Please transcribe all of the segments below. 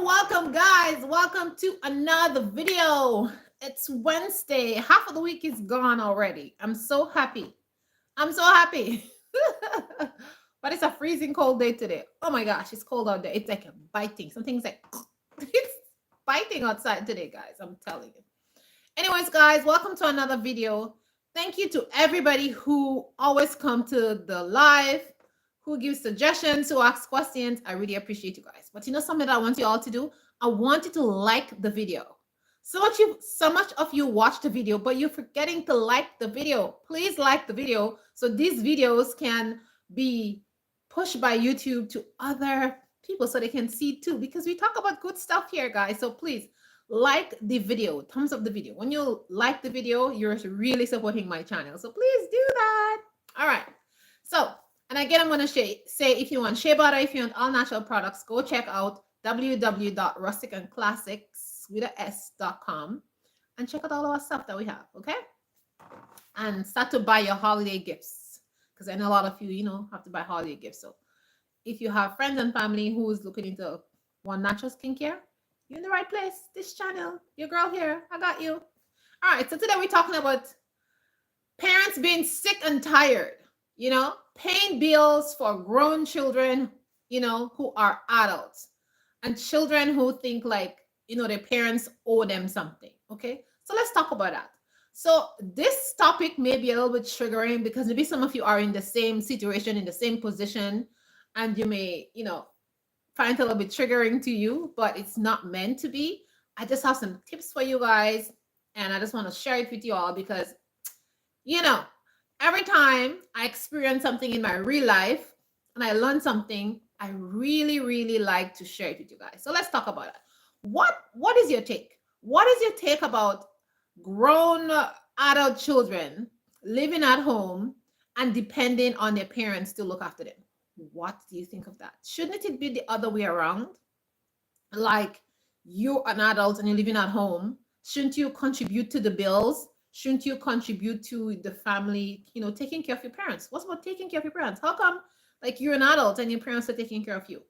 Welcome, guys. Welcome to another video. It's Wednesday. Half of the week is gone already. I'm so happy. I'm so happy. But it's a freezing cold day today. Oh my gosh, it's cold out there. It's like biting. Something's like it's biting outside today, guys. I'm telling you. Anyways, guys, welcome to another video. Thank you to everybody who always come to the live, who gives suggestions, who asks questions. I really appreciate you guys. But you know something that I want you all to do? I want you to like the video. So much of you watch the video, but you're forgetting to like the video. Please like the video so these videos can be pushed by YouTube to other people so they can see too. Because we talk about good stuff here, guys. So please like the video, thumbs up the video. When you like the video, you're really supporting my channel. So please do that. All right. So, and again, I'm going to say if you want shea butter, if you want all natural products, go check out www.rusticandclassics.com and check out all our stuff that we have, okay? And start to buy your holiday gifts because I know a lot of you, have to buy holiday gifts. So if you have friends and family who is looking into one natural skincare, you're in the right place. This channel, your girl here, I got you. All right, so today we're talking about parents being sick and tired, paying bills for grown children, who are adults and children who think like, their parents owe them something, okay? So let's talk about that. So this topic may be a little bit triggering because maybe some of you are in the same situation, in the same position, and you may, find it a little bit triggering to you, but it's not meant to be. I just have some tips for you guys, and I just want to share it with you all because, every time I experience something in my real life and I learn something, I really, really like to share it with you guys. So let's talk about it. What is your take? What is your take about grown adult children living at home and depending on their parents to look after them? What do you think of that? Shouldn't it be the other way around? Like you're an adult and you're living at home. Shouldn't you contribute to the bills? Shouldn't you contribute to the family, taking care of your parents? What's about taking care of your parents? How come like you're an adult and your parents are taking care of you?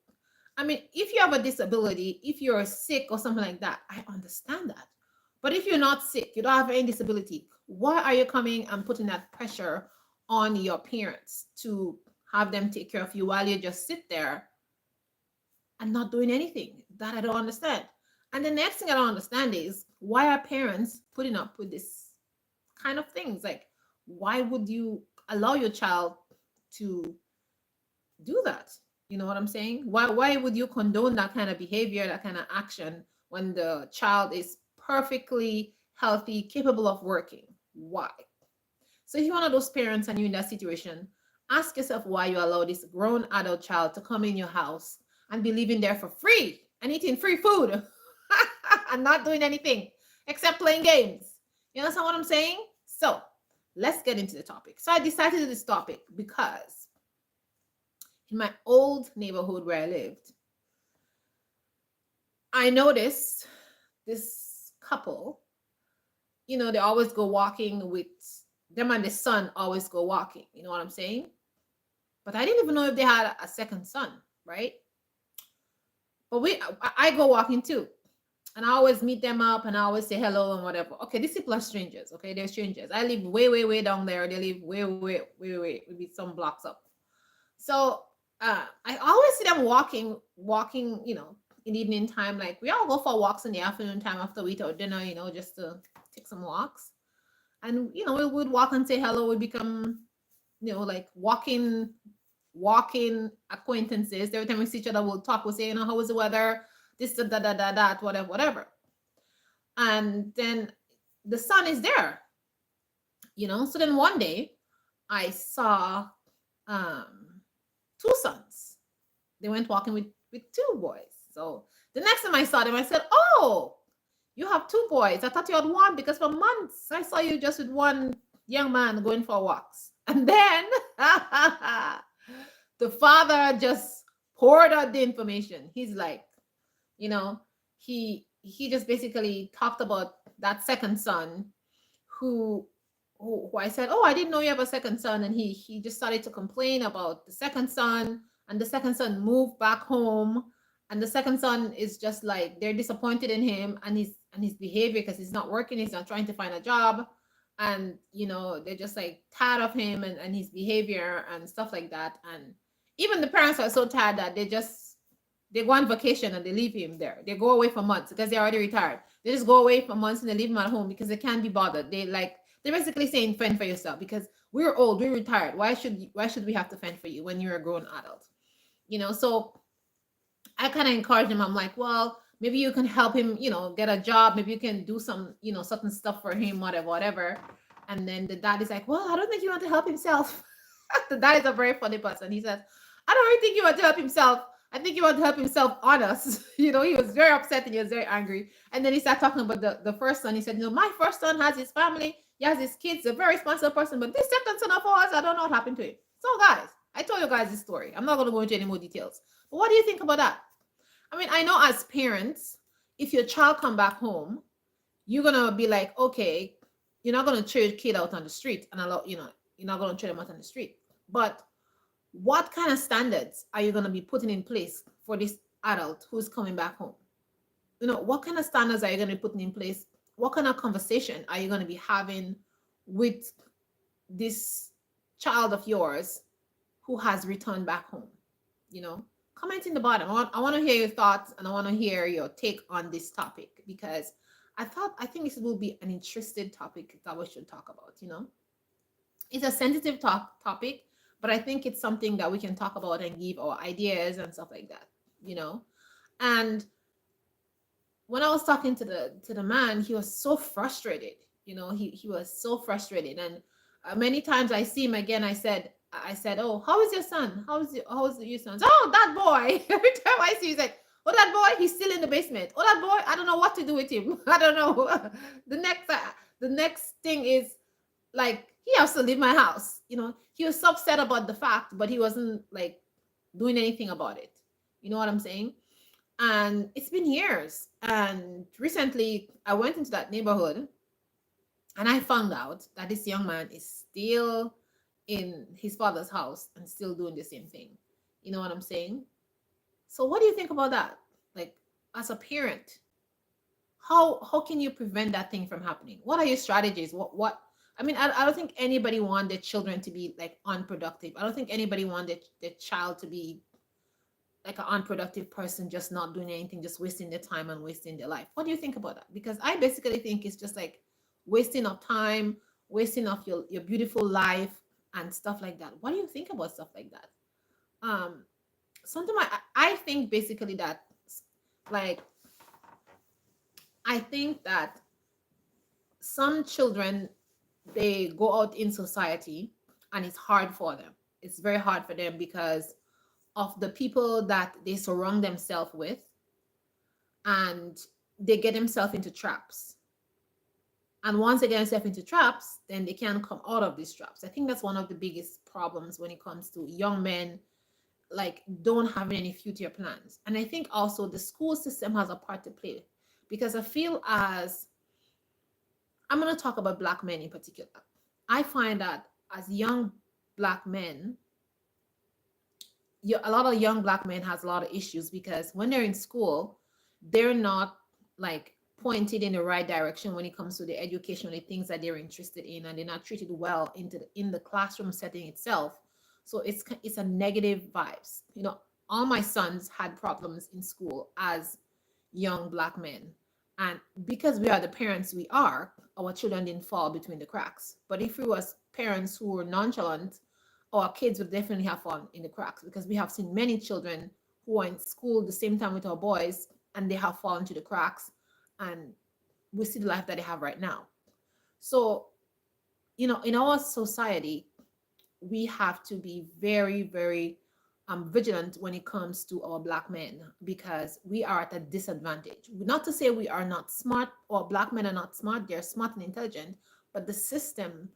I mean, if you have a disability, if you're sick or something like that, I understand that. But if you're not sick, you don't have any disability, why are you coming and putting that pressure on your parents to have them take care of you while you just sit there and not doing anything? That I don't understand. And the next thing I don't understand is why are parents putting up with this kind of things? Like, why would you allow your child to do that? You know what I'm saying? Why would you condone that kind of behavior, that kind of action when the child is perfectly healthy, capable of working? Why? So if you're one of those parents and you're in that situation, ask yourself why you allow this grown adult child to come in your house and be living there for free and eating free food and not doing anything except playing games. You understand what I'm saying? So let's get into the topic. So I decided to do this topic because in my old neighborhood where I lived, I noticed this couple, they always go walking with them and the son always go walking. You know what I'm saying? But I didn't even know if they had a second son, right? But I go walking too. And I always meet them up and I always say hello and whatever. Okay, these people are strangers. Okay, they're strangers. I live way, way, way down there. They live way, maybe some blocks up. So I always see them walking, in the evening time. Like we all go for walks in the afternoon time after we eat our dinner, just to take some walks. And we would walk and say hello. We become, like walking acquaintances. Every time we see each other, we'll talk. We'll say, how was the weather? This, that, whatever. And then the son is there, So then one day I saw two sons. They went walking with two boys. So the next time I saw them, I said, oh, you have two boys. I thought you had one because for months I saw you just with one young man going for walks. And then the father just poured out the information. He's like, he just basically talked about that second son who I said, oh, I didn't know you have a second son. And he just started to complain about the second son, and the second son moved back home And the second son is just like they're disappointed in him and his behavior because he's not working, he's not trying to find a job. And they're just like tired of him and his behavior and stuff like that. And even the parents are so tired that they go on vacation and they leave him there. They go away for months because they're already retired. They just go away for months and they leave him at home because they can't be bothered. They're basically saying fend for yourself because we're old, we're retired. Why should we have to fend for you when you're a grown adult? So I kind of encourage him. I'm like, well, maybe you can help him, get a job. Maybe you can do some, certain stuff for him, whatever, whatever. And then the dad is like, well, I don't think he want to help himself. The dad is a very funny person. He says, I don't really think he want to help himself. I think he want to help himself on us. He was very upset and he was very angry. And then he started talking about the first son. He said, my first son has his family. He has his kids, a very responsible person. But this second son of ours, I don't know what happened to him. So guys, I told you guys this story. I'm not going to go into any more details. But what do you think about that? I mean, I know as parents, if your child come back home, you're gonna be like, okay, you're not gonna throw your kid out on the street and you're not gonna throw them out on the street. But what kind of standards are you gonna be putting in place for this adult who's coming back home? What kind of standards are you gonna be putting in place? What kind of conversation are you gonna be having with this child of yours who has returned back home? Comment in the bottom. I want to hear your thoughts and I want to hear your take on this topic because I think this will be an interesting topic that we should talk about. It's a sensitive topic, but I think it's something that we can talk about and give our ideas and stuff like that. And when I was talking to the man, he was so frustrated. He was so frustrated, and many times I see him again. I said, oh, how is your son? How is your son? Oh, that boy. Every time I see, he's like, oh, that boy, he's still in the basement. Oh, that boy, I don't know what to do with him. I don't know. The next thing is like he has to leave my house. He was so upset about the fact, but he wasn't like doing anything about it. You know what I'm saying? And it's been years. And recently, I went into that neighborhood, and I found out that this young man is still in his father's house and still doing the same thing. You know what I'm saying? So what do you think about that? Like, as a parent, how can you prevent that thing from happening? What are your strategies? What I mean, I don't think anybody want their children to be like unproductive. I don't think anybody want their child to be like an unproductive person, just not doing anything, just wasting their time and wasting their life. What do you think about that? Because I basically think it's just like wasting of time, wasting of your beautiful life and stuff like that. What do you think about stuff like that? Sometimes I think basically that, like, I think that some children, they go out in society and it's hard for them. It's very hard for them because of the people that they surround themselves with, and they get themselves into traps. And once they get themselves into traps, then they can't come out of these traps. I think that's one of the biggest problems when it comes to young men, like, don't have any future plans. And I think also the school system has a part to play, because I feel as I'm going to talk about Black men in particular. I find that as young Black men, a lot of young Black men has a lot of issues because when they're in school, they're not like pointed in the right direction when it comes to the education, the things that they're interested in, and they're not treated well in the classroom setting itself. So it's a negative vibes. All my sons had problems in school as young Black men, and because we are the parents we are, our children didn't fall between the cracks. But if we was parents who were nonchalant, our kids would definitely have fallen in the cracks, because we have seen many children who are in school the same time with our boys and they have fallen to the cracks, and we see the life that they have right now. So, in our society, we have to be very, very vigilant when it comes to our Black men, because we are at a disadvantage. Not to say we are not smart, or Black men are not smart, they're smart and intelligent, but the system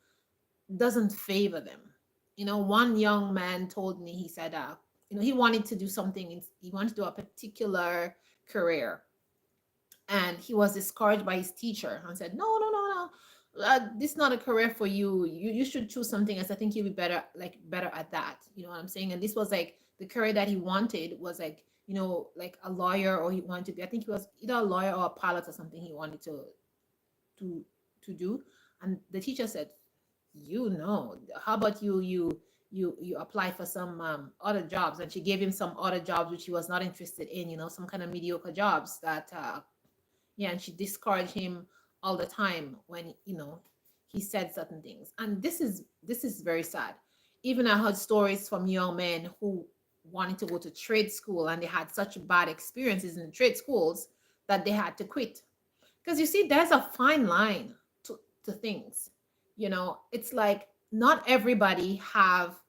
doesn't favor them. One young man told me, he said, he wanted to do something, he wanted to do a particular career, and he was discouraged by his teacher and said, no, no, no, no, this is not a career for you. You should choose something else. I think you'll be better at that. You know what I'm saying? And this was like the career that he wanted, was like like a lawyer, or he wanted to be, I think he was either a lawyer or a pilot or something he wanted to to do. And the teacher said, how about you apply for some other jobs? And she gave him some other jobs which he was not interested in, some kind of mediocre jobs that yeah, and she discouraged him all the time when he said certain things. And this is very sad. Even I heard stories from young men who wanted to go to trade school, and they had such bad experiences in the trade schools that they had to quit. Because you see, there's a fine line to things. It's like not everybody have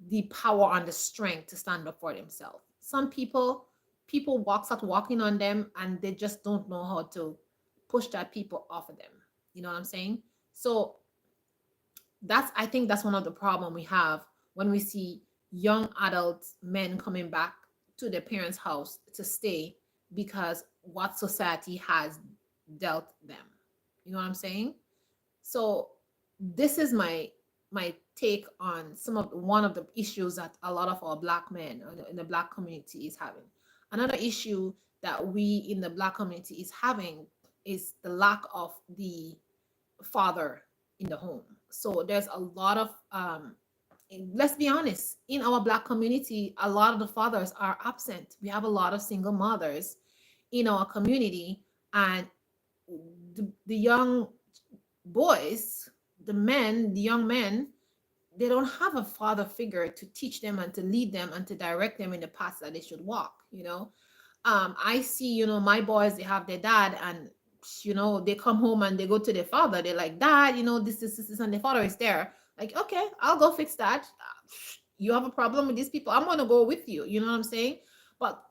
the power and the strength to stand up for themselves. Some people start walking on them, and they just don't know how to push that people off of them. You know what I'm saying? So I think that's one of the problem we have when we see young adult men coming back to their parents' house to stay because what society has dealt them. You know what I'm saying? So this is my take on one of the issues that a lot of our black men in the black community is having. Another issue that we in the black community is having is the lack of the father in the home. So there's a lot of let's be honest, in our black community, a lot of the fathers are absent. We have a lot of single mothers in our community, and the young boys, the young men, they don't have a father figure to teach them and to lead them and to direct them in the path that they should walk. I see, my boys, they have their dad, and they come home and they go to their father. They're like, Dad, this, and the father is there. Like, okay, I'll go fix that. You have a problem with these people, I'm gonna go with you. You know what I'm saying? But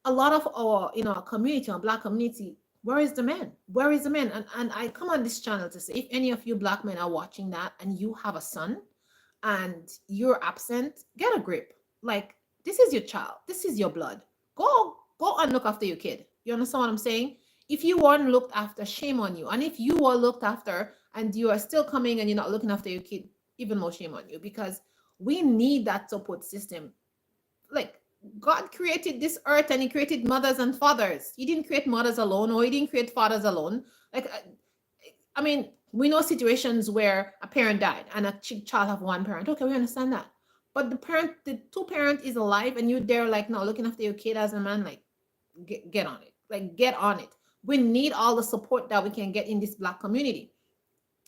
a lot of our, our community, our black community, where is the man? Where is the man? And I come on this channel to say, if any of you black men are watching that and you have a son and you're absent, get a grip. Like, this is your child. This is your blood. Go and look after your kid. You understand what I'm saying? If you weren't looked after, shame on you. And if you were looked after and you are still coming and you're not looking after your kid, even more shame on you, because we need that support system. Like, God created this earth and he created mothers and fathers. He didn't create mothers alone, or he didn't create fathers alone. Like, I mean, we know situations where a parent died and a child have one parent. Okay, we understand that. But the two parent is alive, and you're there like not looking after your kid as a man. Like, get on it. Like, get on it. We need all the support that we can get in this black community.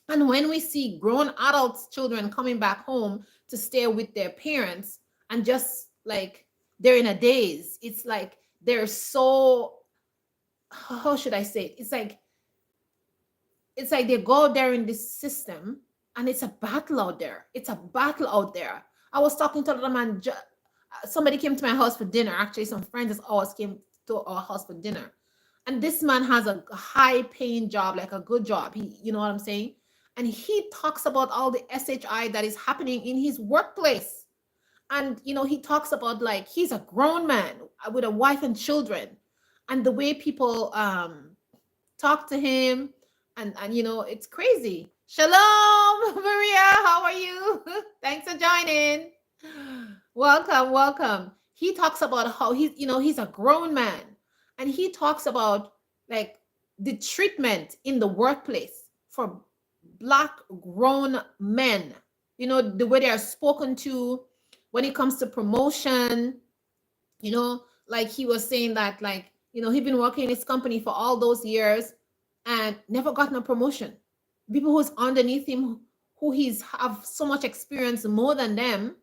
And when we see grown adults, children coming back home to stay with their parents, and just like they're in a daze, it's like they're so, how should I say it? It's like they go there in this system, and it's a battle out there. It's a battle out there. I was talking to the man, somebody came to my house for dinner. Actually, some friends always came to our house for dinner. And this man has a high paying job, like a good job. You know what I'm saying? And he talks about all the SHI that is happening in his workplace. And, he talks about, like, he's a grown man with a wife and children. And the way people talk to him, and it's crazy. Shalom, Maria. How are you? Thanks for joining. Welcome. He talks about how he's a grown man. And he talks about, like, the treatment in the workplace for black grown men, the way they are spoken to when it comes to promotion. Like, he was saying that, like, he'd been working in his company for all those years and never gotten a promotion. People who's underneath him, who he's have so much experience more than them,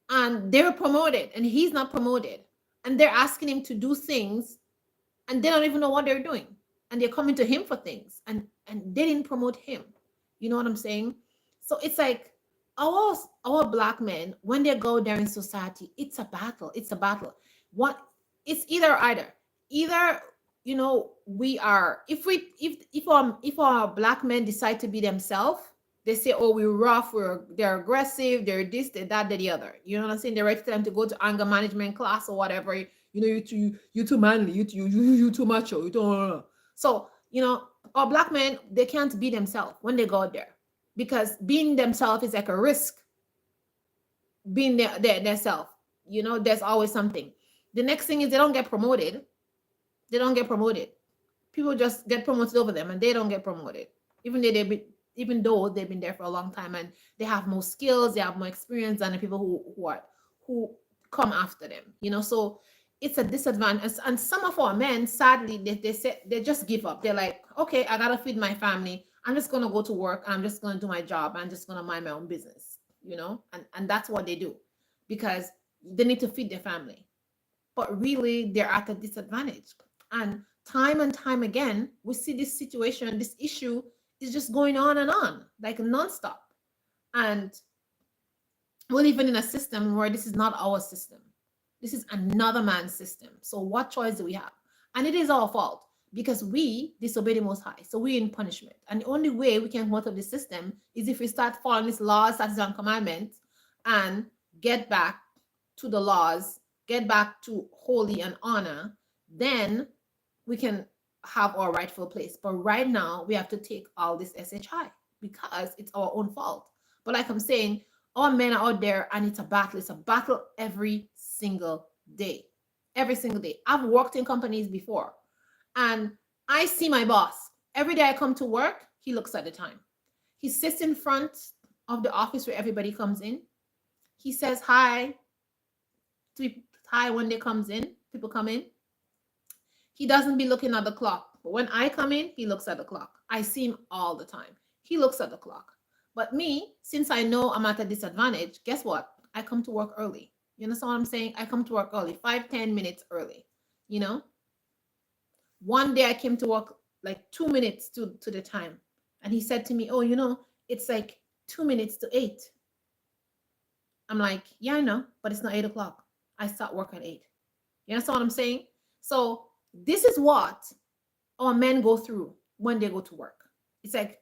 and they're promoted and he's not promoted, and they're asking him to do things, and they don't even know what they're doing, and they're coming to him for things, and they didn't promote him. You know what I'm saying? So it's like our black men, when they go there in society, it's a battle. What it's either we are, if our black men decide to be themselves, they say, oh, we're rough, they're aggressive, they're this, they're that, they're the other. You know what I'm saying? They're ready for them to go to anger management class or whatever. You too manly, you too macho, you don't. So, our black men, they can't be themselves when they go out there, because being themselves is like a risk. Being their self, there's always something. The next thing is they don't get promoted. They don't get promoted. People just get promoted over them and they don't get promoted. Even though they've been there for a long time and they have more skills, they have more experience than the people who come after them. So it's a disadvantage. And some of our men, sadly, they say they just give up. They're like, okay, I gotta feed my family. I'm just gonna go to work and I'm just gonna do my job. I'm just gonna mind my own business, and that's what they do because they need to feed their family. But really they're at a disadvantage. And time again, we see this situation, this issue is just going on, like nonstop. And we're living in a system where this is not our system. This is another man's system. So what choice do we have? And it is our fault because we disobey the Most High. So we're in punishment. And the only way we can come out of the system is if we start following these laws, statutes, and commandments and get back to the laws, get back to holy and honor, then we can have our rightful place. But right now, we have to take all this SHI because it's our own fault. But like I'm saying, our men are out there and it's a battle. It's a battle every single day. Every single day. I've worked in companies before and I see my boss. Every day I come to work, he looks at the time. He sits in front of the office where everybody comes in. He says hi to hi when they comes in. People come in. He doesn't be looking at the clock. But when I come in, he looks at the clock. I see him all the time. He looks at the clock. But me, since I know I'm at a disadvantage, guess what? I come to work early. You understand what I'm saying? I come to work early, 5-10 minutes early. One day I came to work like 2 minutes to the time. And he said to me, oh, it's like 2 minutes to 8. I'm like, yeah, I know, but it's not 8 o'clock. I start work at 8. You understand what I'm saying? So this is what our men go through when they go to work. It's like,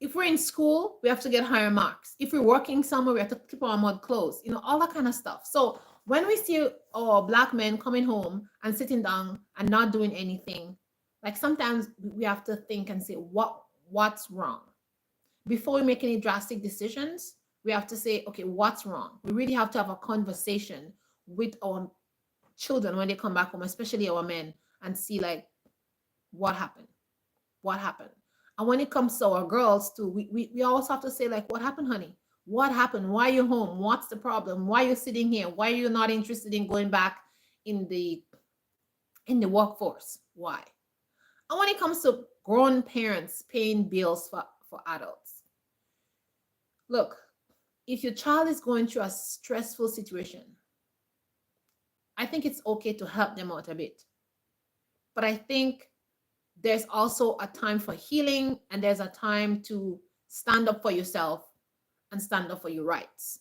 if we're in school, we have to get higher marks. If we're working somewhere, we have to keep our mud closed, all that kind of stuff. So when we see our Black men coming home and sitting down and not doing anything, like sometimes we have to think and say, what's wrong? Before we make any drastic decisions, we have to say, okay, what's wrong? We really have to have a conversation with our children when they come back home, especially our men, and see like, what happened? What happened? And when it comes to our girls too, we always have to say like, what happened, honey? What happened? Why are you home? What's the problem? Why are you sitting here? Why are you not interested in going back in the workforce? Why? And when it comes to grown parents paying bills for adults, look, if your child is going through a stressful situation, I think it's okay to help them out a bit. But I think there's also a time for healing and there's a time to stand up for yourself and stand up for your rights.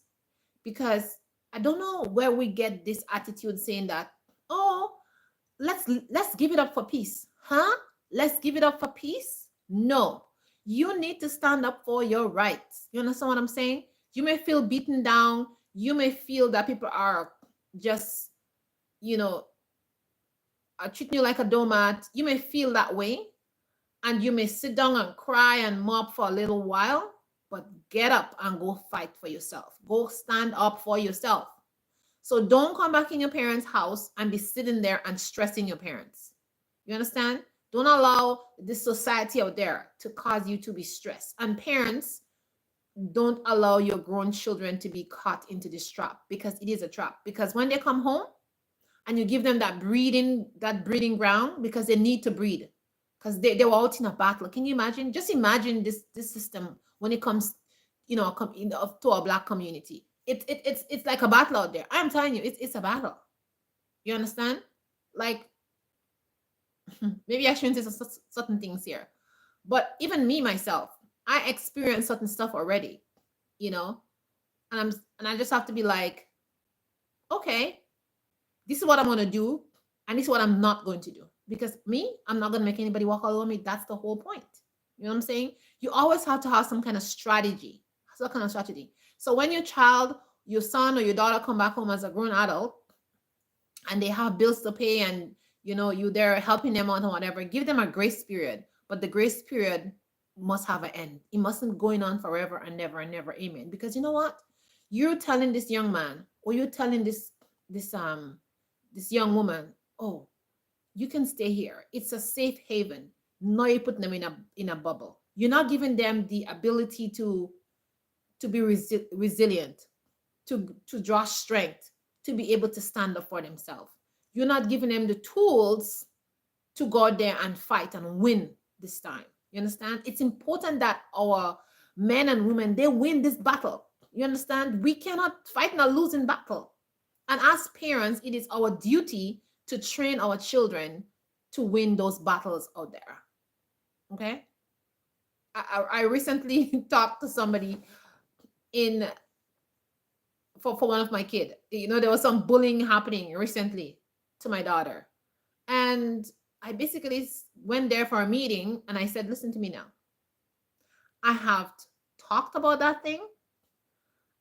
Because I don't know where we get this attitude saying that, oh, let's give it up for peace. Huh? Let's give it up for peace? No. You need to stand up for your rights. You understand what I'm saying? You may feel beaten down. You may feel that people are just, are treating you like a doormat. You may feel that way. And you may sit down and cry and mop for a little while, but get up and go fight for yourself. Go stand up for yourself. So don't come back in your parents' house and be sitting there and stressing your parents. You understand? Don't allow this society out there to cause you to be stressed. And parents, don't allow your grown children to be caught into this trap because it is a trap. Because when they come home and you give them that breeding ground because they need to breed. Because they were out in a battle. Can you imagine? Just imagine this system when it comes, to our Black community. It's like a battle out there. I'm telling you, it's a battle. You understand? Like, maybe I shouldn't say certain things here, but even me myself, I experienced certain stuff already, and I just have to be like, okay, this is what I'm gonna do, and this is what I'm not going to do. Because me, I'm not going to make anybody walk all over me. That's the whole point. You know what I'm saying? You always have to have some kind of strategy. So when your child, your son or your daughter come back home as a grown adult and they have bills to pay and, you there helping them out or whatever, give them a grace period. But the grace period must have an end. It mustn't going on forever and never and never. Amen. Because you know what? You're telling this young man or you're telling this this young woman, oh, you can stay here. It's a safe haven. No, you put them in a bubble. You're not giving them the ability to be resilient, to draw strength, to be able to stand up for themselves. You're not giving them the tools to go out there and fight and win this time. You understand? It's important that our men and women, they win this battle. You understand? We cannot fight in a losing battle. And as parents, it is our duty to train our children to win those battles out there. Okay? I recently talked to somebody in for one of my kid. You know, there was some bullying happening recently to my daughter. And I basically went there for a meeting and I said, listen to me now. I have talked about that thing.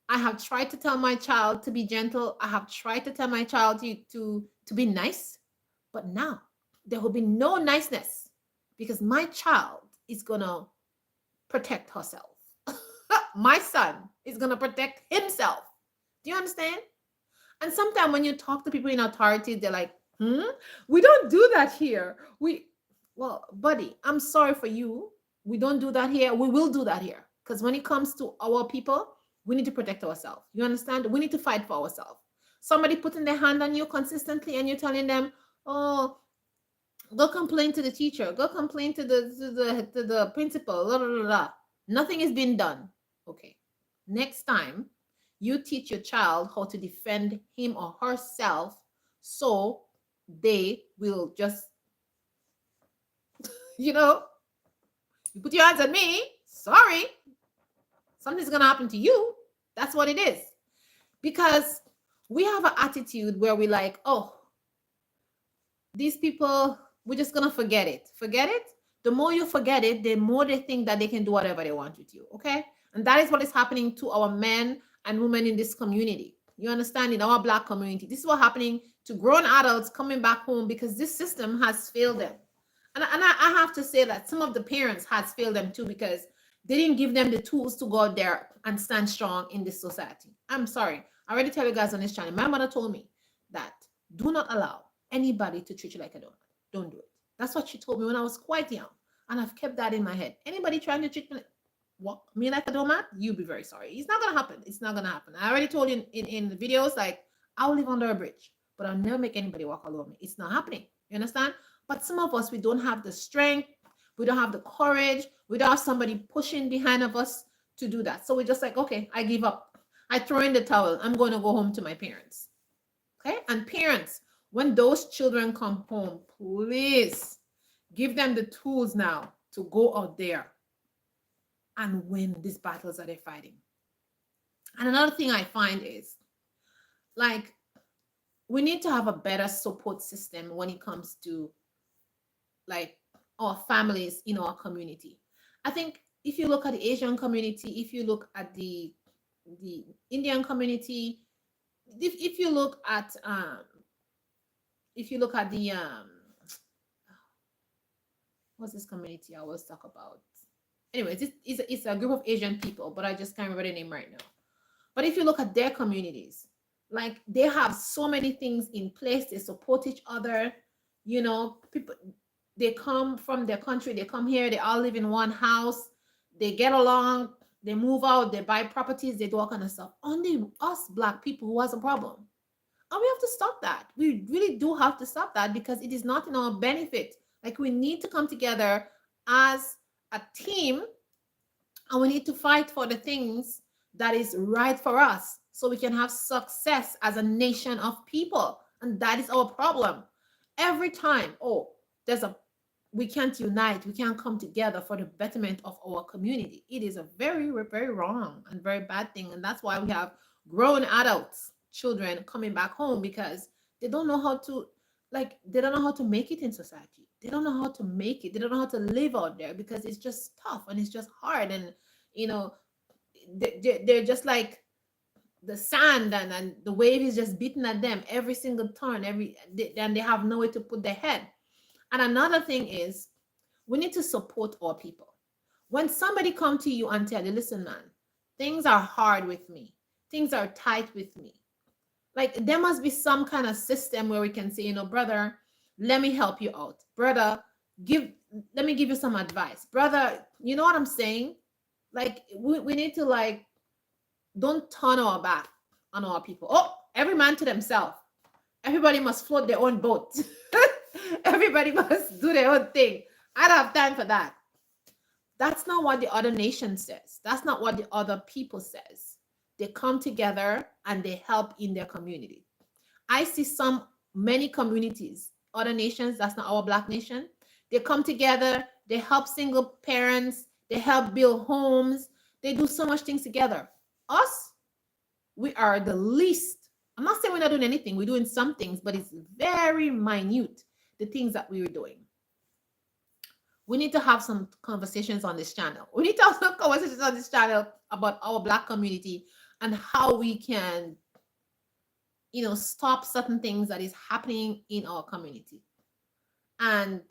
I have tried to tell my child to be gentle. I have tried to tell my child to be nice. But now there will be no niceness because my child is going to protect herself. My son is going to protect himself. Do you understand? And sometimes when you talk to people in authority, they're like, we don't do that here. Well, buddy, I'm sorry for you. We don't do that here. We will do that here. Because when it comes to our people, we need to protect ourselves. You understand? We need to fight for ourselves. Somebody putting their hand on you consistently and you're telling them, oh, go complain to the teacher. Go complain to the principal. Blah, blah, blah, blah. Nothing is being done. Okay. Next time, you teach your child how to defend him or herself so they will just, you put your hands on me. Sorry. Something's going to happen to you. That's what it is. Because we have an attitude where we're like, oh, these people, we're just going to forget it. Forget it. The more you forget it, the more they think that they can do whatever they want with you. Okay. And that is what is happening to our men and women in this community. You understand? In our Black community, this is what's happening to grown adults coming back home because this system has failed them. And I have to say that some of the parents has failed them too because they didn't give them the tools to go out there and stand strong in this society. I'm sorry. I already tell you guys on this channel. My mother told me that do not allow anybody to treat you like a doormat. Don't do it. That's what she told me when I was quite young. And I've kept that in my head. Anybody trying to treat me like a doormat, you'll be very sorry. It's not going to happen. It's not going to happen. I already told you in the videos, like, I'll live under a bridge, but I'll never make anybody walk all over me. It's not happening. You understand? But some of us, we don't have the strength. We don't have the courage. We don't have somebody pushing behind of us to do that. So we're just like, okay, I give up. I throw in the towel. I'm going to go home to my parents. Okay? And parents, when those children come home, please give them the tools now to go out there and win these battles that they're fighting. And another thing I find is, like, we need to have a better support system when it comes to, like, our families in our community. I think if you look at the Asian community, if you look at the Indian community, if you look at the what's this community I always talk about? Anyways, it's a group of Asian people, but I just can't remember the name right now. But if you look at their communities, like, they have so many things in place. They support each other. People, they come from their country, they come here, they all live in one house, they get along, they move out, they buy properties, they do all kind of stuff. Only us Black people who has a problem. And we have to stop that. We really do have to stop that because it is not in our benefit. Like, we need to come together as a team and we need to fight for the things that is right for us so we can have success as a nation of people. And that is our problem. Every time, we can't unite, we can't come together for the betterment of our community. It is a very, very wrong and very bad thing. And that's why we have grown adults, children coming back home because they don't know how to, they don't know how to make it in society. They don't know how to make it. They don't know how to live out there because it's just tough and it's just hard. And, they're just like the sand and the wave is just beating at them every single turn, and they have nowhere to put their head. And another thing is, we need to support our people. When somebody come to you and tell you, listen, man, things are hard with me. Things are tight with me. Like there must be some kind of system where we can say, brother, let me help you out. Brother, give let me give you some advice. Brother, you know what I'm saying? Like we need to like don't turn our back on our people. Oh, every man to themselves. Everybody must float their own boat. Everybody must do their own thing. I don't have time for that. That's not what the other nation says. That's not what the other people says. They come together and they help in their community. I see many communities, other nations, that's not our Black nation. They come together, they help single parents, they help build homes, they do so much things together. Us, we are the least. I'm not saying we're not doing anything, we're doing some things, but it's very minute, the things that we are doing. We need to have some conversations on this channel. We need to have some conversations on this channel about our Black community and how we can, stop certain things that is happening in our community. And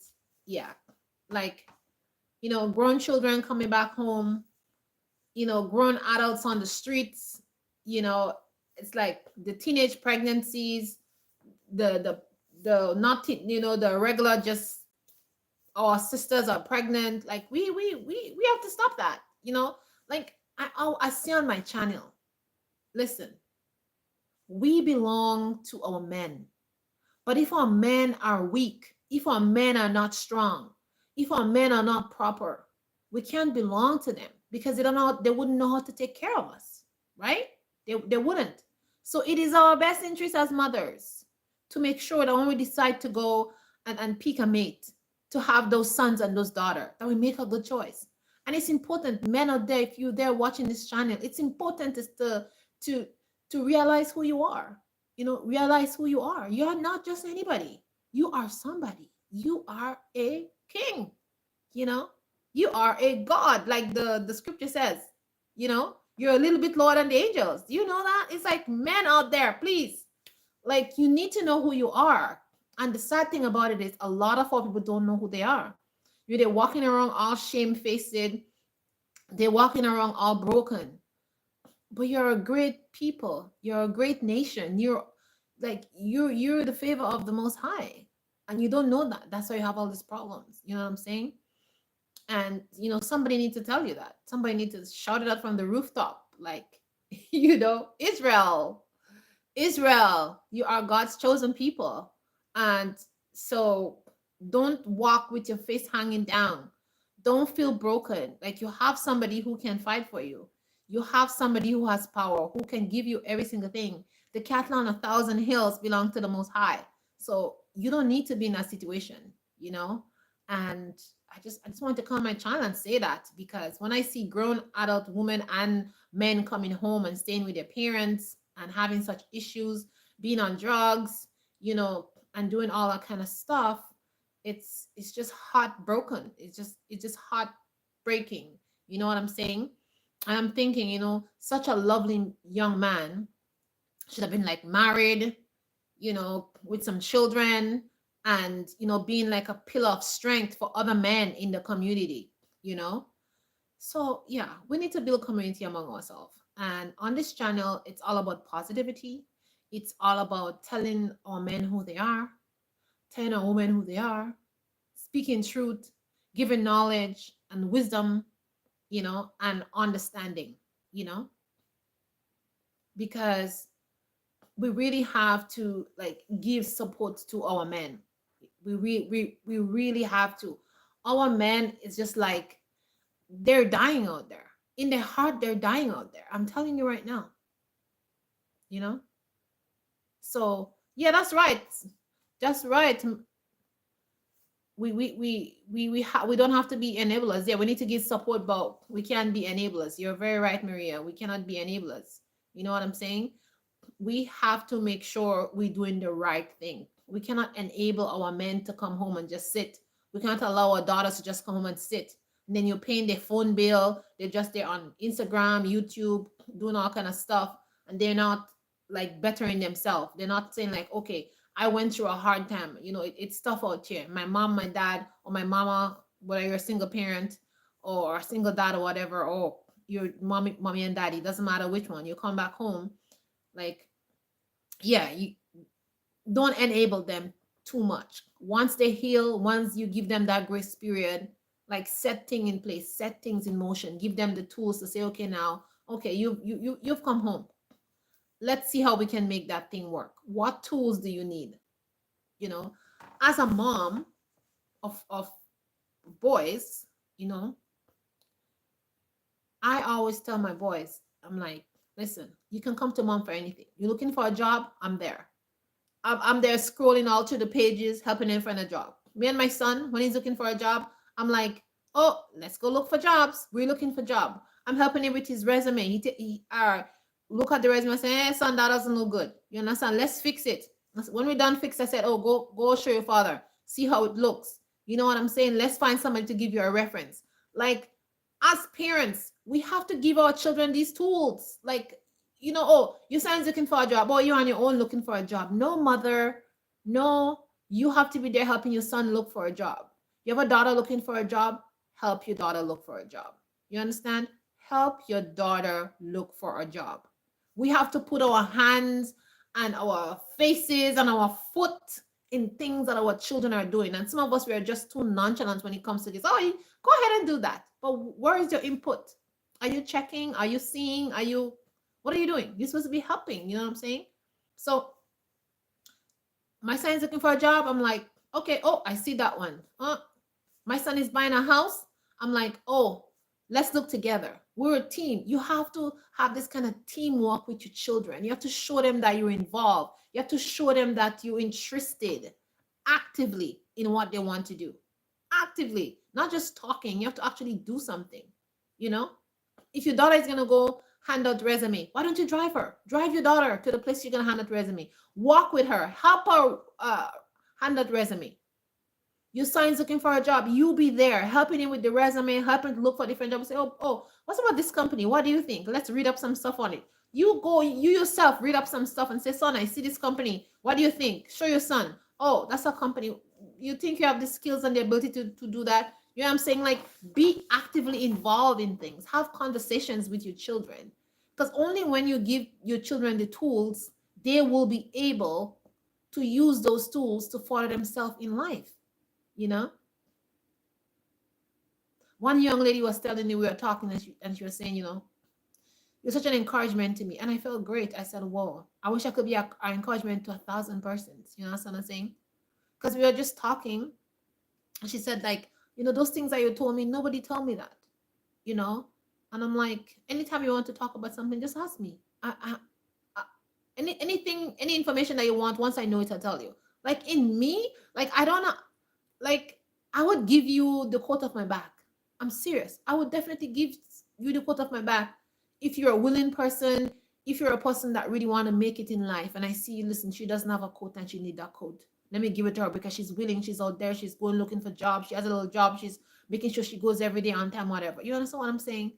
yeah, like, grown children coming back home, grown adults on the streets, it's like the teenage pregnancies, the not, the regular just our sisters are pregnant. Like we have to stop that, like I see on my channel. Listen, we belong to our men. But if our men are weak, if our men are not strong, if our men are not proper, we can't belong to them because they wouldn't know how to take care of us, right? They wouldn't. So it is our best interest as mothers to make sure that when we decide to go and pick a mate, to have those sons and those daughters, that we make a good choice. And it's important, men out there, if you're there watching this channel, it's important is to to realize who you are. Realize who you are. You are not just anybody. You are somebody. You are a king. You know, you are a god, like the scripture says. You're a little bit lower than the angels. Do you know that? It's like, men out there, please, like, you need to know who you are. And the sad thing about it is a lot of our people don't know who they are. They're walking around all shamefaced. They're walking around all broken. But you're a great people. You're a great nation. You're the favor of the Most High, and you don't know that. That's why you have all these problems. You know what I'm saying? And somebody needs to tell you that. Somebody needs to shout it out from the rooftop, like, Israel, Israel, you are God's chosen people, and so don't walk with your face hanging down. Don't feel broken. Like, you have somebody who can fight for you. You have somebody who has power, who can give you every single thing. The cattle on 1,000 hills belong to the Most High. So you don't need to be in that situation. And I just want to come on my channel and say that, because when I see grown adult women and men coming home and staying with their parents and having such issues, being on drugs, and doing all that kind of stuff, it's just heartbroken. It's just heartbreaking. You know what I'm saying? And I'm thinking, such a lovely young man should have been like married, with some children, and being like a pillar of strength for other men in the community, you know. So yeah, we need to build community among ourselves. And on this channel, it's all about positivity. It's all about telling our men who they are, telling our women who they are, speaking truth, giving knowledge and wisdom, and understanding, you know, because we really have to like give support to our men. We really have to. Our men is just like, they're dying out there. In their heart, they're dying out there. I'm telling you right now. You know? So yeah, that's right. That's right. We don't have to be enablers. Yeah, we need to give support, but we can't be enablers. You're very right, Maria. We cannot be enablers. You know what I'm saying? We have to make sure we're doing the right thing. We cannot enable our men to come home and just sit. We cannot allow our daughters to just come home and sit. And then you're paying their phone bill. They're just there on Instagram, YouTube, doing all kind of stuff. And they're not like bettering themselves. They're not saying like, okay, I went through a hard time. It's tough out here. My mom, my dad, or my mama, whether you're a single parent or a single dad or whatever, or your mommy and daddy, doesn't matter which one. You come back home, like, yeah, you don't enable them too much. Once they heal, once you give them that grace period, like set things in place, set things in motion, give them the tools to say, okay, now, okay, you've come home. Let's see how we can make that thing work. What tools do you need? You know, as a mom of boys, you know, I always tell my boys, I'm like, listen, you can come to mom for anything. You're looking for a job, I'm there. I'm there scrolling all through the pages, helping him find a job. Me and my son, when he's looking for a job, I'm like, oh, let's go look for jobs. We're looking for job. I'm helping him with his resume. He look at the resume and say, hey, son, that doesn't look good. You understand? Let's fix it. When we're done fix, I said, oh, go show your father. See how it looks. You know what I'm saying? Let's find somebody to give you a reference. Like, as parents, we have to give our children these tools. Like, oh, your son's looking for a job. Oh, you're on your own looking for a job. No, mother. No, you have to be there helping your son look for a job. You have a daughter looking for a job, help your daughter look for a job. You understand? Help your daughter look for a job. We have to put our hands and our faces and our foot in things that our children are doing. And some of us, we are just too nonchalant when it comes to this. Oh, go ahead and do that. But where is your input? Are you checking? Are you seeing? What are you doing? You're supposed to be helping. You know what I'm saying? So my son is looking for a job. I'm like, okay, oh, I see that one. My son is buying a house. I'm like, oh, let's look together. We're a team. You have to have this kind of teamwork with your children. You have to show them that you're involved. You have to show them that you're interested actively in what they want to do. Actively, not just talking. You have to actually do something. You know, if your daughter is going to go hand out resume, why don't you drive her? Drive your daughter to the place you're going to hand out resume. Walk with her. Help her hand out resume. Your son's looking for a job. You be there, helping him with the resume, helping to look for different jobs. Say, oh, what's about this company? What do you think? Let's read up some stuff on it. You go, you yourself read up some stuff and say, son, I see this company. What do you think? Show your son. Oh, that's a company. You think you have the skills and the ability to do that? You know what I'm saying? Like, be actively involved in things. Have conversations with your children. Because only when you give your children the tools, they will be able to use those tools to further themselves in life. You know, one young lady was telling me, we were talking, and she was saying, you're such an encouragement to me. And I felt great. I said, whoa, I wish I could be an encouragement to 1,000 persons. You know what I'm saying? Because we were just talking. And she said, like, those things that you told me, nobody told me that, you know? And I'm like, anytime you want to talk about something, just ask me. Anything, any information that you want, once I know it, I'll tell you. Like, in me, like, I don't know, like, I would give you the coat of my back. I'm serious. I would definitely give you the coat of my back if you're a willing person, if you're a person that really want to make it in life. And I see, listen, she doesn't have a coat and she need that coat. Let me give it to her because she's willing. She's out there. She's going looking for jobs. She has a little job. She's making sure she goes every day on time, whatever. You understand what I'm saying?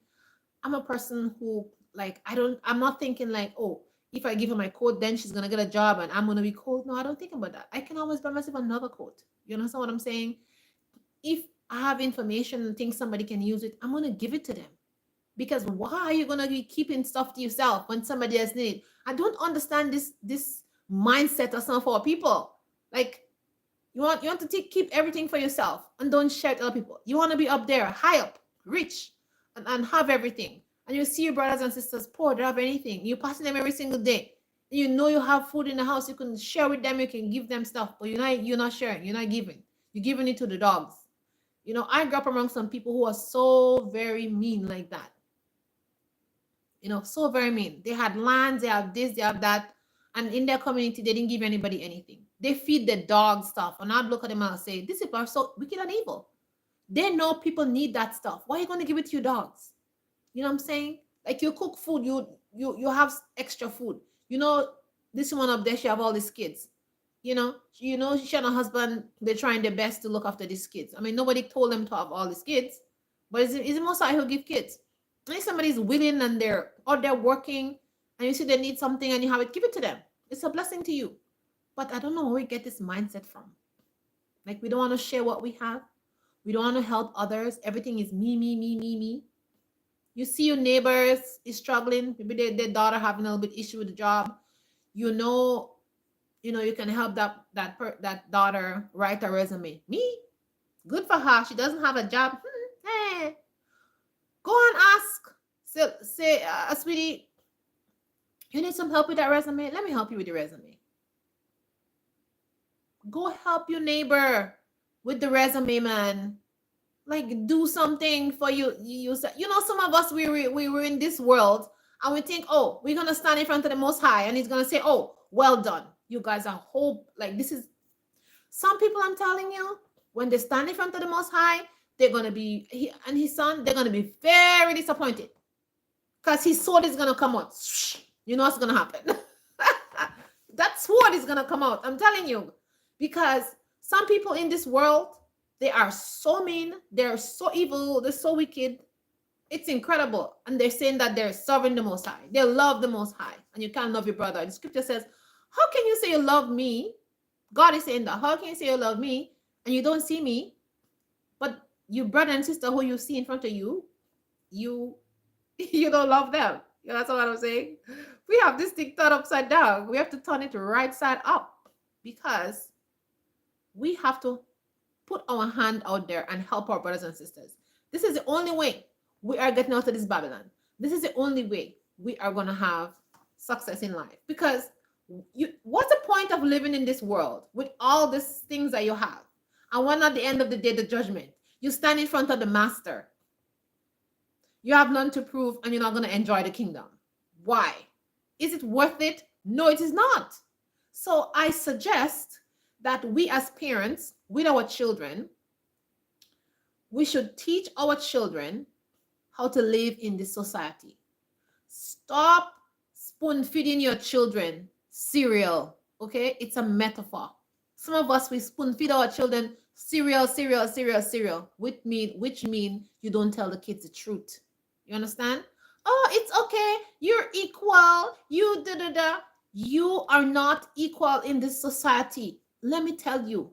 I'm a person who, like, I'm not thinking like, oh, if I give her my coat, then she's gonna get a job and I'm gonna be cold. No, I don't think about that. I can always buy myself another coat. You understand what I'm saying? If I have information and think somebody can use it, I'm gonna give it to them. Because why are you gonna be keeping stuff to yourself when somebody else needs it? I don't understand this mindset of some of our people. Like, you want to keep everything for yourself and don't share it to other people. You want to be up there, high up, rich, and have everything. And you see your brothers and sisters poor, they don't have anything. You're passing them every single day. You know you have food in the house, you can share with them, you can give them stuff, but you're not sharing, you're not giving. You're giving it to the dogs. I grew up among some people who are so very mean like that. So very mean. They had lands, they have this, they have that, and in their community, they didn't give anybody anything. They feed the dog stuff, and I'd look at them and say, "These people are so wicked and evil. They know people need that stuff. Why are you going to give it to your dogs?" You know what I'm saying? Like, you cook food, you have extra food. This one up there, she have all these kids. She and her husband, they're trying their best to look after these kids. I mean, nobody told them to have all these kids, but it's the most I who give kids. And if somebody's willing and they're working, and you see they need something and you have it, give it to them. It's a blessing to you. But I don't know where we get this mindset from. Like, we don't want to share what we have. We don't want to help others. Everything is me, me, me, me, me. You see your neighbors is struggling. Maybe their daughter having a little bit issue with the job. you know, you can help that daughter write a resume. Me, good for her. She doesn't have a job. Hey, go and ask. Say, sweetie, you need some help with that resume? Let me help you with the resume. Go help your neighbor with the resume, man. Like, do something for you. Some of us, we were in this world and we think, oh, we're gonna stand in front of the Most High and He's gonna say, oh, well done. You guys are hope. Like, this is some people. I'm telling you, when they stand in front of the Most High, they're gonna be he and His Son. They're gonna be very disappointed because His sword is gonna come out. You know what's gonna happen? That sword is gonna come out. I'm telling you, because some people in this world, they are so mean, they're so evil, they're so wicked. It's incredible. And they're saying that they're serving the Most High. They love the Most High. And you can't love your brother. The scripture says, how can you say you love me? God is saying that. How can you say you love me and you don't see me? But your brother and sister who you see in front of you, you don't love them. That's what I'm saying. We have this thing turned upside down. We have to turn it right side up because we have to put our hand out there and help our brothers and sisters. This is the only way we are getting out of this Babylon. This is the only way we are going to have success in life. Because what's the point of living in this world with all these things that you have? And when at the end of the day, the judgment, you stand in front of the master. You have none to prove and you're not going to enjoy the kingdom. Why? Is it worth it? No, it is not. So I suggest that we as parents, with our children, we should teach our children how to live in this society. Stop spoon feeding your children cereal, okay? It's a metaphor. Some of us, we spoon feed our children cereal, which mean you don't tell the kids the truth. You understand? Oh, it's okay. You're equal. You da-da-da. You are not equal in this society. Let me tell you,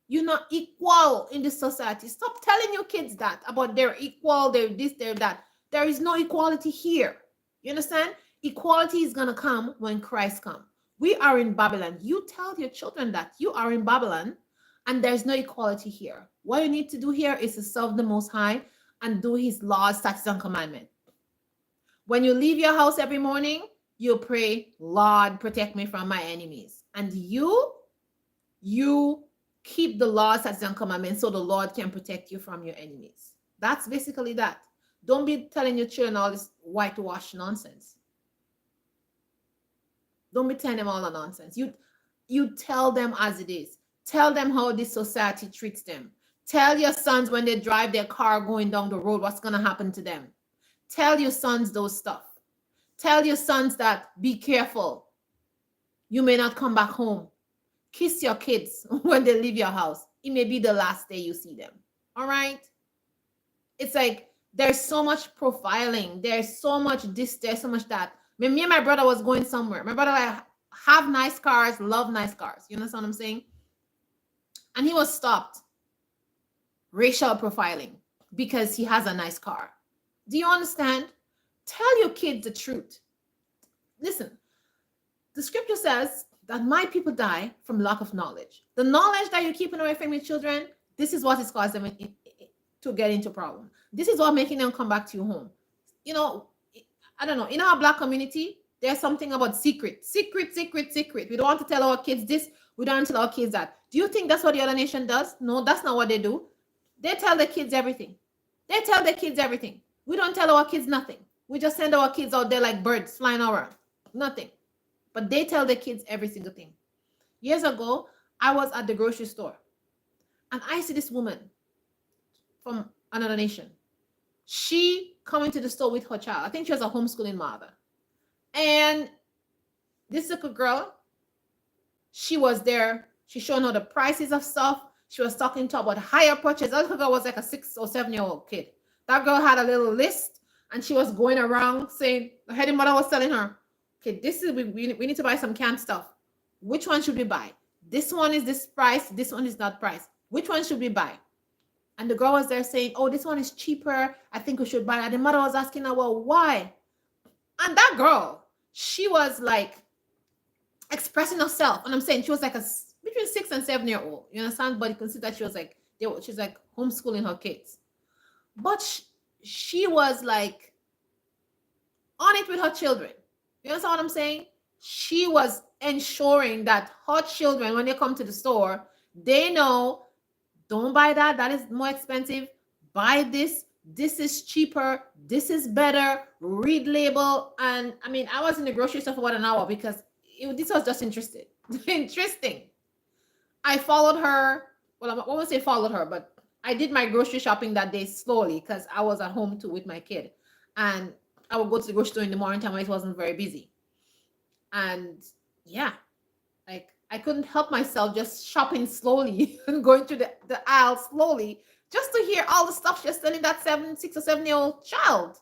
you're not equal in this society. Stop telling your kids that about they're equal, they're this, they're that. There is no equality here. You understand? Equality is going to come when Christ comes. We are in Babylon. You tell your children that you are in Babylon and there's no equality here. What you need to do here is to serve the Most High and do His laws, statutes, and commandments. When you leave your house every morning, you pray, Lord, protect me from my enemies. And you keep the laws, statutes, and commandments so the Lord can protect you from your enemies. That's basically that. Don't be telling your children all this whitewash nonsense. Don't be telling them all the nonsense. You tell them as it is. Tell them how this society treats them. Tell your sons when they drive their car going down the road, what's going to happen to them. Tell your sons those stuff. Tell your sons that be careful. You may not come back home. Kiss your kids when they leave your house. It may be the last day you see them. All right? It's like there's so much profiling. There's so much this, there's so much that. When me and my brother was going somewhere, my brother like have nice cars, love nice cars. You understand what I'm saying? And he was stopped. Racial profiling because he has a nice car. Do you understand? Tell your kids the truth. Listen, the scripture says that my people die from lack of knowledge. The knowledge that you're keeping away from your children, this is what is causing them to get into problem. This is what making them come back to your home. You know, I don't know. In our Black community, there's something about secret. We don't want to tell our kids this. We don't want to tell our kids that. Do you think that's what the other nation does? No, that's not what they do. They tell their kids everything. They tell their kids everything. We don't tell our kids nothing. We just send our kids out there like birds flying around. Nothing. But they tell their kids every single thing. Years ago, I was at the grocery store. And I see this woman from another nation. She coming to the store with her child. I think she was a homeschooling mother. And this little girl, she was there. She showing her the prices of stuff. She was talking to her about higher purchase. That little girl was like a 6 or 7-year-old kid. That girl had a little list and she was going around saying, the head mother was telling her, okay, this is, we need to buy some canned stuff. Which one should we buy? This one is this price. This one is that price. Which one should we buy? And the girl was there saying, oh, this one is cheaper. I think we should buy it. And the mother was asking her, well, why? And that girl, she was like expressing herself. And I'm saying she was like between 6 and 7 year old. You understand? But you can see that she was like she's like homeschooling her kids. But she was like on it with her children. You understand what I'm saying? She was ensuring that her children, when they come to the store, they know, don't buy that. That is more expensive. Buy this. This is cheaper. This is better. Read label. And I mean, I was in the grocery store for about an hour because this was just interesting. Interesting. I followed her. Well, I won't say followed her, but I did my grocery shopping that day slowly because I was at home too with my kid. And I would go to the grocery store in the morning time when it wasn't very busy. And yeah, like I couldn't help myself just shopping slowly and going through the aisle slowly just to hear all the stuff she's selling that 6 or 7 year old child.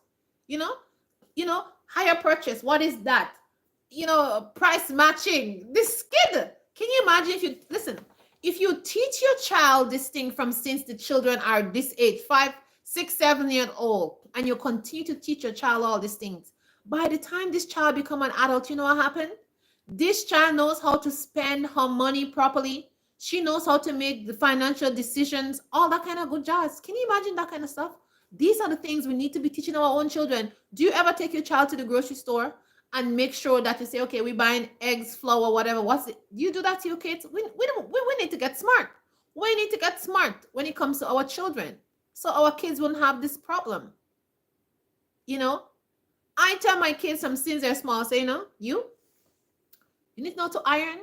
You know, higher purchase. What is that? Price matching. This kid. Can you imagine if you listen? If you teach your child this thing from since the children are this age, 5, 6, 7 years old, and you continue to teach your child all these things, by the time this child become an adult, you know what happened? This child knows how to spend her money properly. She knows how to make the financial decisions, all that kind of good jazz. Can you imagine that kind of stuff? These are the things we need to be teaching our own children. Do you ever take your child to the grocery store and make sure that you say, okay, we're buying eggs, flour, whatever? What's it? Do you do that to your kids? We need to get smart. We need to get smart when it comes to our children so our kids won't have this problem. You know, I tell my kids some things they're small, say, you need to know how to iron.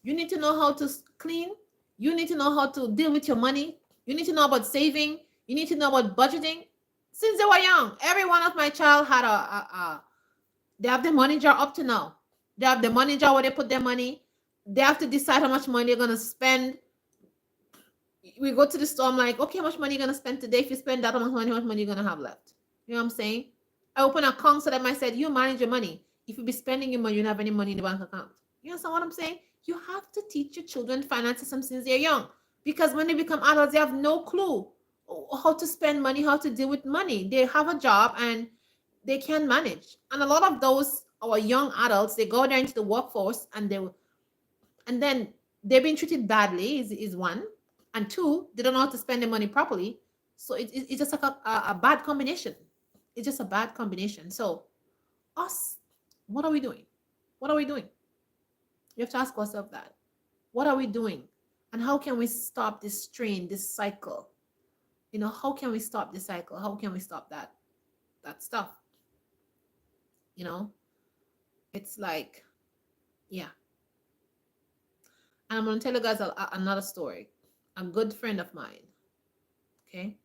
You need to know how to clean. You need to know how to deal with your money. You need to know about saving. You need to know about budgeting. Since they were young, every one of my child had they have the money jar up to now. They have the money jar where they put their money. They have to decide how much money they're going to spend. We go to the store, I'm like, okay, how much money are you going to spend today? If you spend that amount of money, how much money are you going to have left? You know what I'm saying? I open an account so that I said, you manage your money. If you be spending your money, you don't have any money in the bank account. You understand what I'm saying? You have to teach your children finances since they're young. Because when they become adults, they have no clue how to spend money, how to deal with money. They have a job and they can manage. And a lot of those our young adults, they go there into the workforce and then they're being treated badly is one. And two, they don't know how to spend their money properly. So it's just like a bad combination. It's just a bad combination. So us, what are we doing? What are we doing? You have to ask yourself that. What are we doing? And how can we stop this strain, this cycle? How can we stop this cycle? How can we stop that stuff? It's like, yeah. And I'm going to tell you guys another story. A good friend of mine, okay?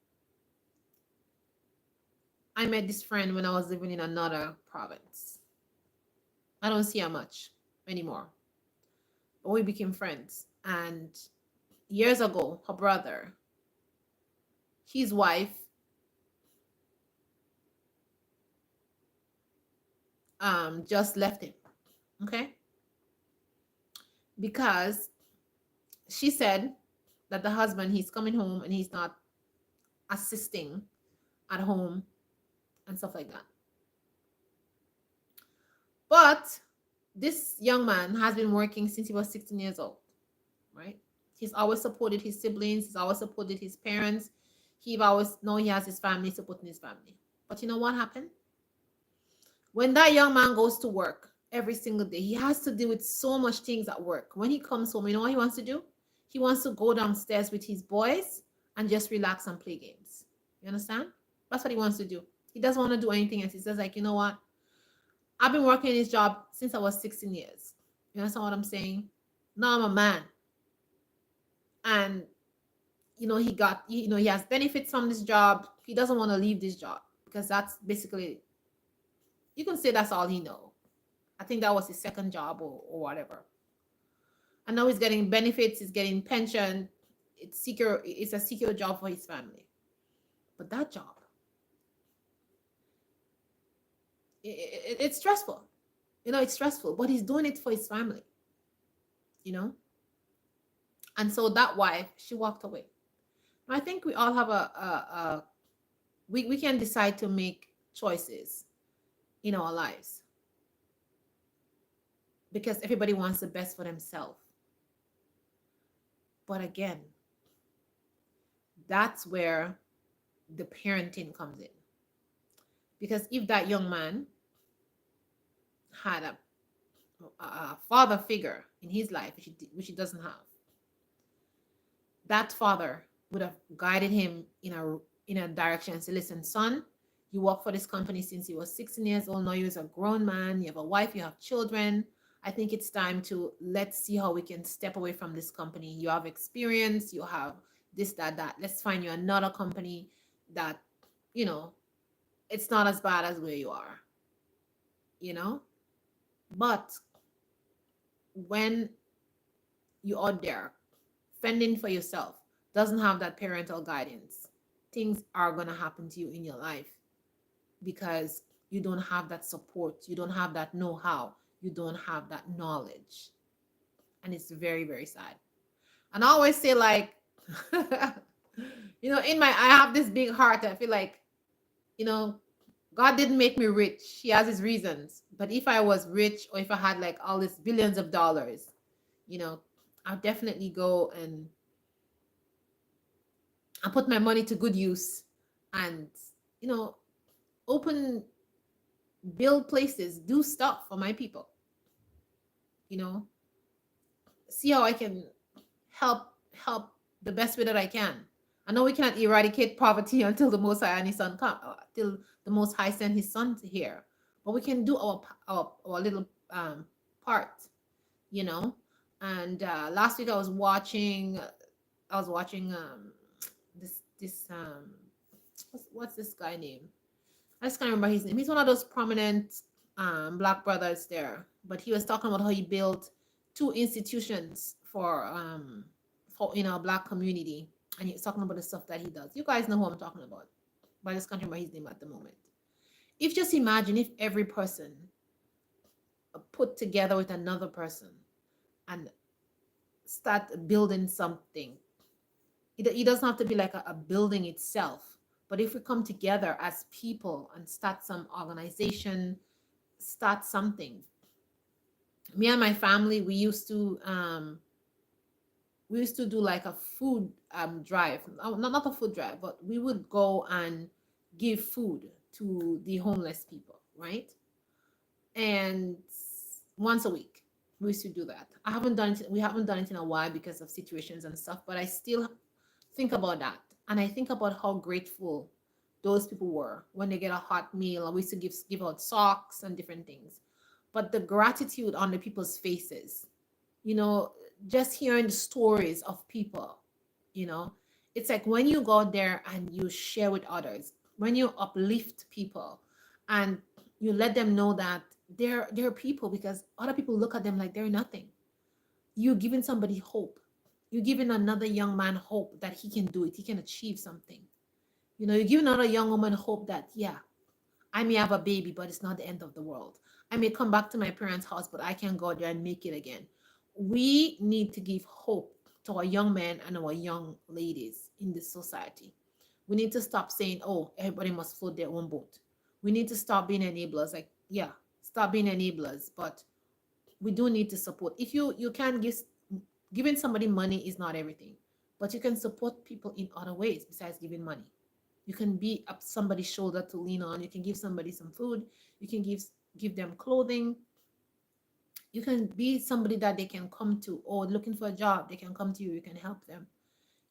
I met this friend when I was living in another province. I don't see her much anymore. But we became friends. And years ago, her brother, his wife, just left him. Okay? Because she said that the husband, he's coming home and he's not assisting at home and stuff like that. But this young man has been working since he was 16 years old, right? He's always supported his siblings. He's always supported his parents. He always know he has his family, supporting his family. But you know what happened? When that young man goes to work every single day, he has to deal with so much things at work. When he comes home, you know what he wants to do? He wants to go downstairs with his boys and just relax and play games. You understand? That's what he wants to do. He doesn't want to do anything else. He says, like, you know what? I've been working in this job since I was 16 years. You understand what I'm saying? Now I'm a man. And, he has benefits from this job. He doesn't want to leave this job because that's basically, you can say that's all he knows. I think that was his second job or whatever. And now he's getting benefits, he's getting pension. It's a secure job for his family. But that job, it's stressful. It's stressful, but he's doing it for his family. And so that wife, she walked away. I think we all have we can decide to make choices in our lives. because everybody wants the best for themselves. But again, that's where the parenting comes in. Because if that young man had a father figure in his life, which he doesn't have, that father would have guided him in a direction and say, listen, son, you work for this company since you were 16 years old. Now you're a grown man, you have a wife, you have children. I think it's time to let's see how we can step away from this company. You have experience, you have this, that. Let's find you another company that, you know, it's not as bad as where you are, you know? But when you are there fending for yourself, doesn't have that parental guidance, things are going to happen to you in your life because you don't have that support, you don't have that know-how, you don't have that knowledge. And it's very, very sad. And I always say, like, in I have this big heart. I feel like, you know, God didn't make me rich. He has his reasons. But if I was rich, or if I had like all these billions of dollars, I'll definitely go and I put my money to good use and, you know, open, build places, do stuff for my people, you know, see how I can help the best way that I can. I know we cannot eradicate poverty until the Most High and His Son come, till the Most High send His Son to here, but we can do our little part, you know. And last week I was watching this what's this guy name? I just can't remember his name. He's one of those prominent black brothers there, but he was talking about how he built two institutions for a black community, and he's talking about the stuff that he does. You guys know who I'm talking about, but I just can't remember his name at the moment. If just imagine if every person put together with another person and start building something. It doesn't have to be like a building itself, but if we come together as people and start some organization, start something. Me and my family, we used to do like a food drive. Not a food drive, but we would go and give food to the homeless people, right? And once a week we used to do that. We haven't done it in a while because of situations and stuff, but I still think about that, and I think about how grateful those people were when they get a hot meal. And we used to give out socks and different things, but the gratitude on the people's faces, you know, just hearing the stories of people, you know, it's like when you go there and you share with others, when you uplift people and you let them know that they're people, because other people look at them like they're nothing. You're giving somebody hope. You're giving another young man hope that he can do it, he can achieve something. You know, you're giving another young woman hope that, yeah, I may have a baby, but it's not the end of the world. I may come back to my parents' house, but I can go there and make it again. We need to give hope to our young men and our young ladies in this society. We need to stop saying, oh, everybody must float their own boat. We need to stop being enablers. Like, yeah, stop being enablers, but we do need to support. If you can giving somebody money is not everything, but you can support people in other ways besides giving money. You can be up somebody's shoulder to lean on. You can give somebody some food. You can give them clothing. You can be somebody that they can come to, or looking for a job, they can come to you. You can help them,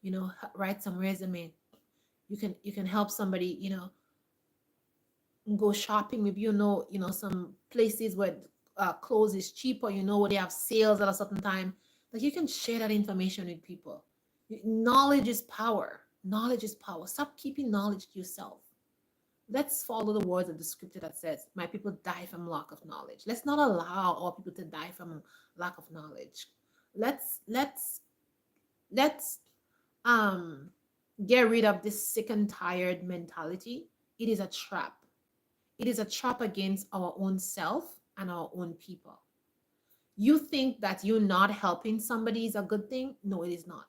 you know, write some resume. You can help somebody, you know, go shopping. Maybe some places where clothes is cheaper, you know, where they have sales at a certain time. Like, you can share that information with people. Knowledge is power. Knowledge is power. Stop keeping knowledge to yourself. Let's follow the words of the scripture that says, my people die from lack of knowledge. Let's not allow our people to die from lack of knowledge. Let's get rid of this sick and tired mentality. It is a trap. It is a trap against our own self and our own people. You think that you're not helping somebody is a good thing? No, it is not.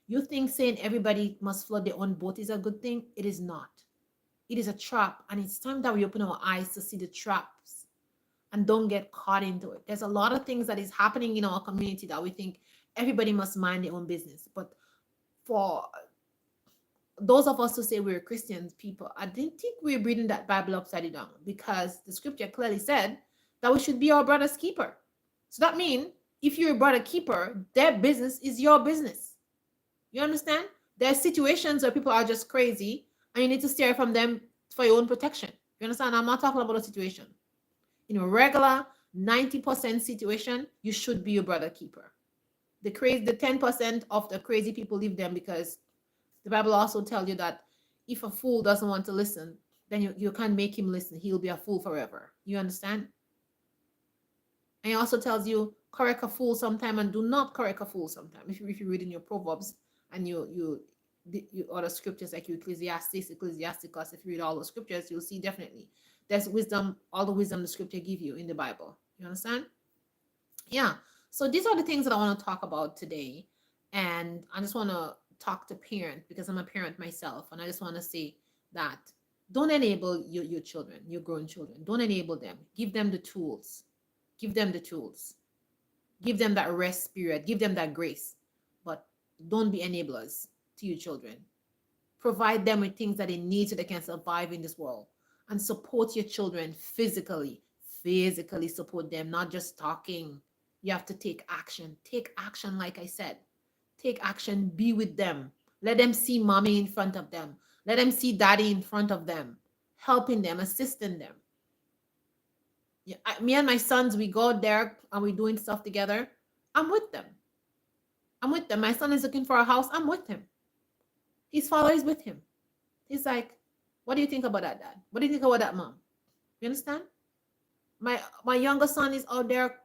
You think saying everybody must float their own boat is a good thing? It is not. It is a trap, and it's time that we open our eyes to see the traps and don't get caught into it. There's a lot of things that is happening in our community that we think everybody must mind their own business. But for those of us who say we're Christians people, I didn't think we're reading that Bible upside down, because the scripture clearly said that we should be our brother's keeper. So that means if you're a brother keeper, their business is your business. You understand? There are situations where people are just crazy and you need to stay from them for your own protection. You understand? I'm not talking about a situation. In a regular 90% situation, you should be your brother keeper. The 10% of the crazy people, leave them, because the Bible also tells you that if a fool doesn't want to listen, then you can't make him listen. He'll be a fool forever. You understand? And it also tells you, correct a fool sometime and do not correct a fool sometime. If you read in your Proverbs and you other scriptures like Ecclesiasticus, if you read all those scriptures, you'll see definitely there's wisdom, all the wisdom the scripture give you in the Bible. You understand? Yeah. So these are the things that I want to talk about today. And I just want to talk to parents, because I'm a parent myself. And I just want to say that don't enable your children, your grown children. Don't enable them. Give them the tools. Give them the tools. Give them that rest period. Give them that grace. But don't be enablers to your children. Provide them with things that they need so they can survive in this world. And support your children physically. Physically support them, not just talking. You have to take action. Take action, like I said. Take action. Be with them. Let them see mommy in front of them. Let them see daddy in front of them. Helping them, assisting them. Yeah, me and my sons, we go there and we're doing stuff together. I'm with them. I'm with them. My son is looking for a house. I'm with him. His father is with him. He's like, what do you think about that, dad? What do you think about that, mom? You understand? My younger son is out there.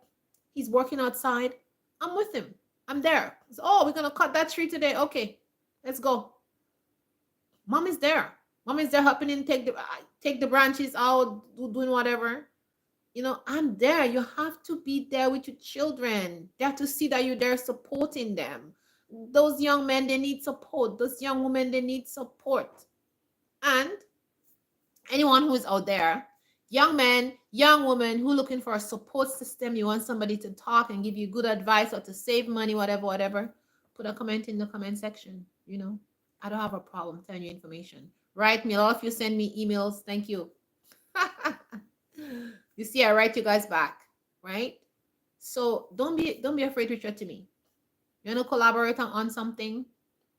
He's working outside. I'm with him. I'm there. So, oh, we're going to cut that tree today. Okay, let's go. Mom is there. Mom is there helping him take the branches out, doing whatever. You know, I'm there. You have to be there with your children. They have to see that you're there supporting them. Those young men, they need support. Those young women, they need support. And anyone who is out there, young men, young women who looking for a support system, you want somebody to talk and give you good advice or to save money, whatever, put a comment in the comment section. You know, I don't have a problem telling you information. Write me. All of you send me emails. Thank you. You see, I write you guys back, right? So don't be afraid to reach out to me. You want to collaborate on something?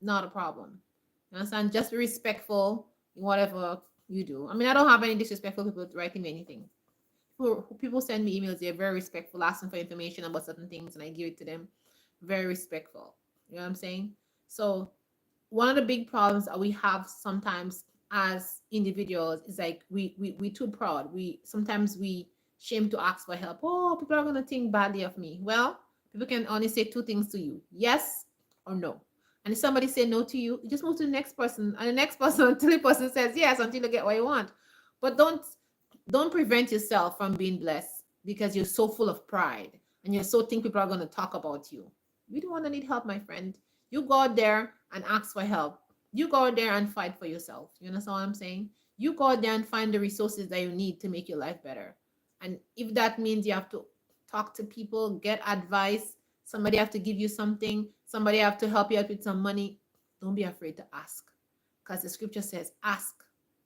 Not a problem. You understand? Just be respectful in whatever you do. I mean, I don't have any disrespectful people writing me anything. People send me emails, they're very respectful, asking for information about certain things, and I give it to them. Very respectful. You know what I'm saying? So one of the big problems that we have sometimes as individuals is like we too proud. Sometimes we shame to ask for help. Oh, people are gonna think badly of me. Well, people can only say two things to you: yes or no. And if somebody say no to you, you just move to the next person, and the next person until the person says yes, until you get what you want. But don't prevent yourself from being blessed because you're so full of pride and you so think people are going to talk about you. You don't want to need help, my friend. You go out there and ask for help. You go out there and fight for yourself. You understand what I'm saying? You go out there and find the resources that you need to make your life better. And if that means you have to talk to people, get advice, somebody have to give you something, somebody have to help you out with some money, don't be afraid to ask. Because the scripture says, ask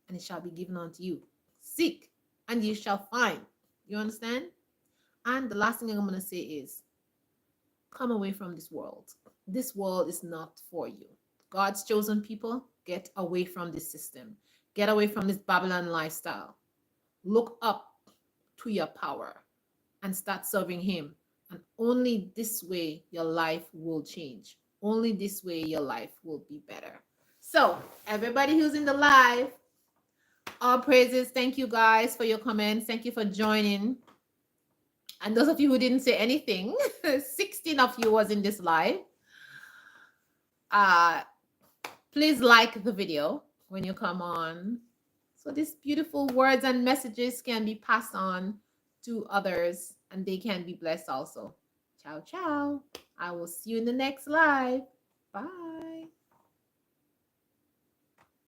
and it shall be given unto you. Seek and you shall find. You understand? And the last thing I'm going to say is, come away from this world. This world is not for you. God's chosen people, get away from this system. Get away from this Babylon lifestyle. Look up to your power and start serving him. And only this way your life will change. Only this way your life will be better. So everybody who's in the live, all praises. Thank you guys for your comments. Thank you for joining. And those of you who didn't say anything, 16 of you was in this live. Please like the video when you come on, so these beautiful words and messages can be passed on to others and they can be blessed also. Ciao, ciao. I will see you in the next live. Bye.